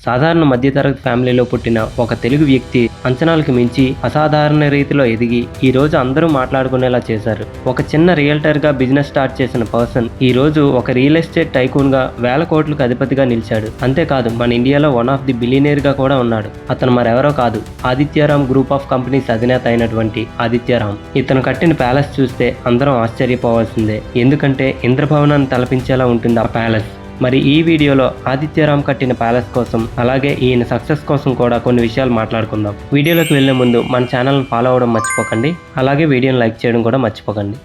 సాధారణ మధ్యతరగతి ఫ్యామిలీలో పుట్టిన ఒక తెలుగు వ్యక్తి అంచనాలకు మించి అసాధారణ రీతిలో ఎదిగి ఈ రోజు అందరూ మాట్లాడుకునేలా చేశారు. ఒక చిన్న రియల్టర్గా బిజినెస్ స్టార్ట్ చేసిన పర్సన్ ఈ రోజు ఒక రియల్ ఎస్టేట్ టైకూన్గా వేల కోట్లకు అధిపతిగా నిలిచాడు. అంతేకాదు మన ఇండియాలో వన్ ఆఫ్ ది బిలియనీర్గా కూడా ఉన్నాడు. అతను మరెవరో కాదు, ఆదిత్యరామ్ గ్రూప్ ఆఫ్ కంపెనీస్ అధినేత అయినటువంటి ఆదిత్యరామ్. ఇతను కట్టిన ప్యాలెస్ చూస్తే అందరం ఆశ్చర్యపోవాల్సిందే, ఎందుకంటే ఇంద్రభవనాన్ని తలపించేలా ఉంటుంది ఆ ప్యాలెస్. మరి ఈ వీడియోలో ఆదిత్యరామ్ కట్టిన ప్యాలెస్ కోసం అలాగే ఈయన సక్సెస్ కోసం కూడా కొన్ని విషయాలు మాట్లాడుకుందాం. వీడియోలోకి వెళ్లే ముందు మన ఛానల్ని ఫాలో అవ్వడం మర్చిపోకండి, అలాగే వీడియోని లైక్ చేయడం కూడా మర్చిపోకండి.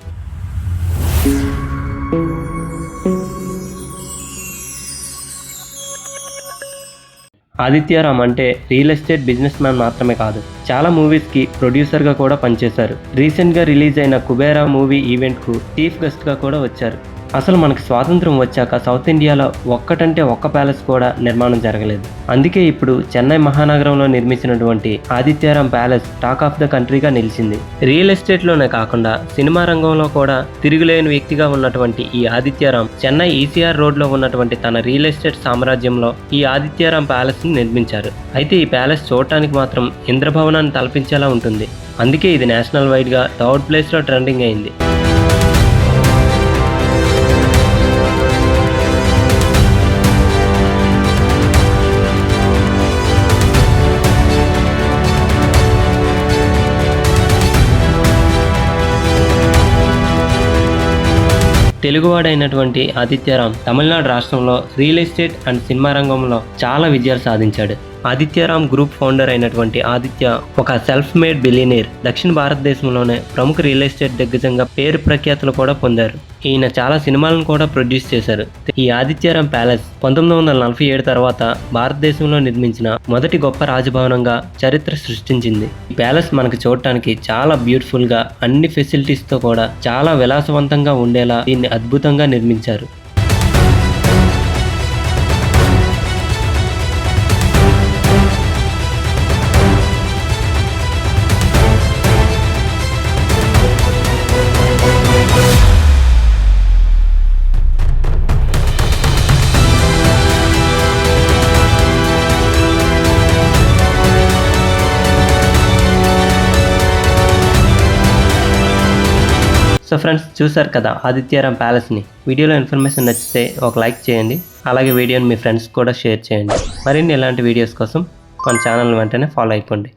ఆదిత్యరామ్ అంటే రియల్ ఎస్టేట్ బిజినెస్ మ్యాన్ మాత్రమే కాదు, చాలా మూవీస్కి ప్రొడ్యూసర్గా కూడా పనిచేశారు. రీసెంట్గా రిలీజ్ అయిన కుబేరా మూవీ ఈవెంట్కు చీఫ్ గెస్ట్గా కూడా వచ్చారు. అసలు మనకి స్వాతంత్రం వచ్చాక సౌత్ ఇండియాలో ఒక్కటంటే ఒక్క ప్యాలెస్ కూడా నిర్మాణం జరగలేదు. అందుకే ఇప్పుడు చెన్నై మహానగరంలో నిర్మించినటువంటి Adityaram palace talk of the కంట్రీగా నిలిచింది. రియల్ ఎస్టేట్లోనే కాకుండా సినిమా రంగంలో కూడా తిరుగులేని వ్యక్తిగా ఉన్నటువంటి ఈ ఆదిత్యరామ్ చెన్నై ఈసీఆర్ రోడ్లో ఉన్నటువంటి తన రియల్ ఎస్టేట్ సామ్రాజ్యంలో ఈ ఆదిత్యరామ్ ప్యాలెస్ని నిర్మించారు. అయితే ఈ ప్యాలెస్ చూడటానికి మాత్రం ఇంద్రభవనాన్ని తలపించేలా ఉంటుంది. అందుకే ఇది నేషనల్ వైడ్గా థర్డ్ ప్లేస్లో ట్రెండింగ్ అయింది. తెలుగువాడైనటువంటి ఆదిత్యరామ్ తమిళనాడు రాష్ట్రంలో రియల్ ఎస్టేట్ అండ్ సినిమా రంగంలో చాలా విజయాలు సాధించాడు. ఆదిత్యరామ్ గ్రూప్ ఫౌండర్ అయినటువంటి ఆదిత్య ఒక సెల్ఫ్ మేడ్ బిలియనీర్. దక్షిణ భారతదేశంలోనే ప్రముఖ రియల్ ఎస్టేట్ దిగ్గజంగా పేరు ప్రఖ్యాతులు కూడా పొందారు. ఈయన చాలా సినిమాలను కూడా ప్రొడ్యూస్ చేశారు. ఈ ఆదిత్యరామ్ ప్యాలెస్ 1947 తర్వాత భారతదేశంలో నిర్మించిన మొదటి గొప్ప రాజభవనంగా చరిత్ర సృష్టించింది. ఈ ప్యాలెస్ మనకు చూడటానికి చాలా బ్యూటిఫుల్ గా అన్ని ఫెసిలిటీస్ తో కూడా చాలా విలాసవంతంగా ఉండేలా దీన్ని అద్భుతంగా నిర్మించారు. సో ఫ్రెండ్స్, చూసారు కదా ఆదిత్యరామ్ ప్యాలెస్ని. వీడియోలో ఇన్ఫర్మేషన్ నచ్చితే ఒక లైక్ చేయండి, అలాగే వీడియోని మీ ఫ్రెండ్స్ కూడా షేర్ చేయండి. మరిన్ని ఇలాంటి వీడియోస్ కోసం మన ఛానల్ వెంటనే ఫాలో అయిపోండి.